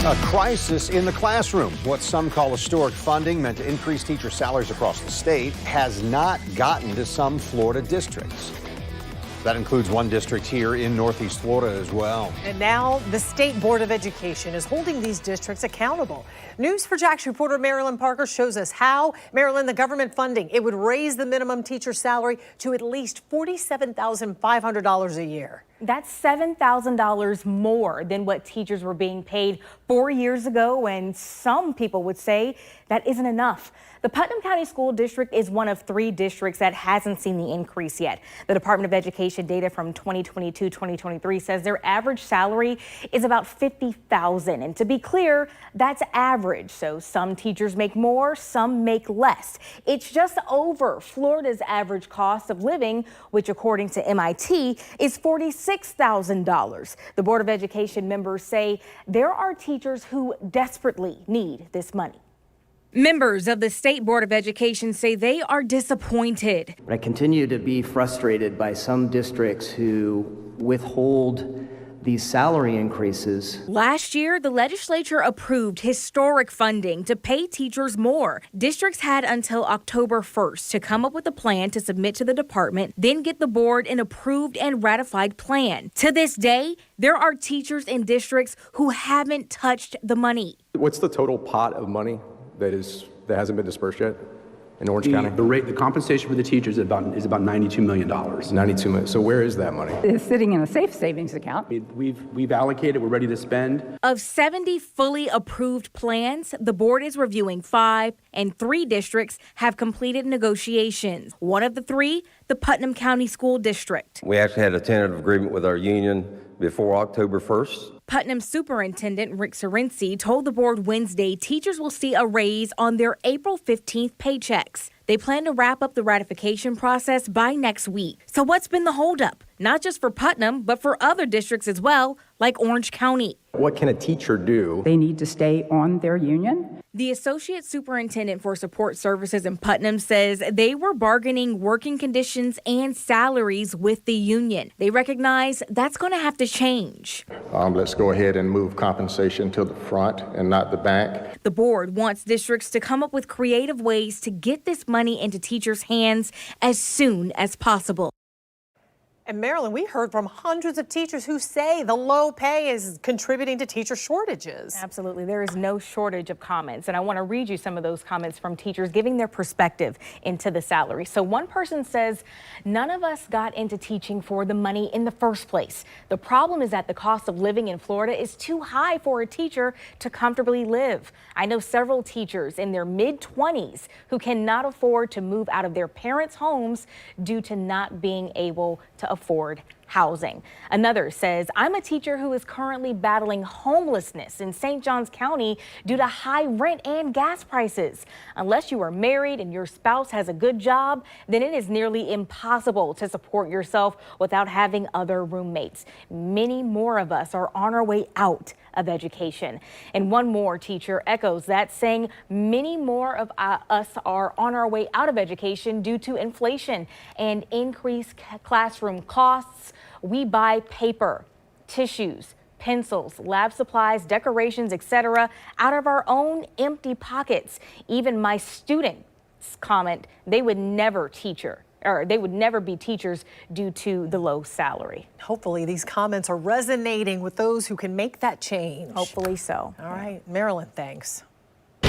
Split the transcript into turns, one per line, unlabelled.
A crisis in the classroom. What some call historic funding meant to increase teacher salaries across the state has not gotten to some Florida districts. That includes one district here in Northeast Florida as well.
And now the State Board of Education is holding these districts accountable. News4JAX reporter Marilyn Parker shows us how, Marilyn, the government funding, it would raise the minimum teacher salary to at least $47,500 a year.
That's $7,000 more than what teachers were being paid 4 years ago, and some people would say that isn't enough. The Putnam County School District is one of 3 districts that hasn't seen the increase yet. The Department of Education data from 2022-2023 says their average salary is about $50,000. And to be clear, that's average. So some teachers make more, some make less. It's just over Florida's average cost of living, which according to MIT is $46,000. The Board of Education members say there are teachers who desperately need this money. Members of the State Board of Education say they are disappointed.
I continue to be frustrated by some districts who withhold these salary increases.
Last year, the legislature approved historic funding to pay teachers more. Districts had until October 1st to come up with a plan to submit to the department, then get the board an approved and ratified plan. To this day, there are teachers in districts who haven't touched the money.
What's the total pot of money that hasn't been dispersed yet in Orange County?
The compensation for the teachers is about $92 million.
92 million. So where is that money?
It's sitting in a safe savings account.
We've allocated, we're ready to spend.
Of 70 fully approved plans, the board is reviewing 5, and 3 districts have completed negotiations. One of the 3, the Putnam County School District.
We actually had a tentative agreement with our union before October 1st.
Putnam Superintendent Rick Sorensi told the board Wednesday teachers will see a raise on their April 15th paychecks. They plan to wrap up the ratification process by next week. So what's been the holdup? Not just for Putnam, but for other districts as well, like Orange County.
What can a teacher do?
They need to stay on their union.
The Associate Superintendent for Support Services in Putnam says they were bargaining working conditions and salaries with the union. They recognize that's going to have to change.
Let's go ahead and move compensation to the front and not the back.
The board wants districts to come up with creative ways to get this money into teachers' hands as soon as possible.
And Marilyn, we heard from hundreds of teachers who say the low pay is contributing to teacher shortages.
Absolutely. There is no shortage of comments. And I want to read you some of those comments from teachers giving their perspective into the salary. So one person says, none of us got into teaching for the money in the first place. The problem is that the cost of living in Florida is too high for a teacher to comfortably live. I know several teachers in their mid-20s who cannot afford to move out of their parents' homes due to not being able to afford housing. Another says, I'm a teacher who is currently battling homelessness in St. Johns County due to high rent and gas prices. Unless you are married and your spouse has a good job, then it is nearly impossible to support yourself without having other roommates. Many more of us are on our way out of education. And one more teacher echoes that, saying many more of us are on our way out of education due to inflation and increased classroom costs. We buy paper, tissues, pencils, lab supplies, decorations, etc. out of our own empty pockets. Even my students comment they would never be teachers due to the low salary.
Hopefully these comments are resonating with those who can make that change.
Hopefully so.
All right, Marilyn, thanks.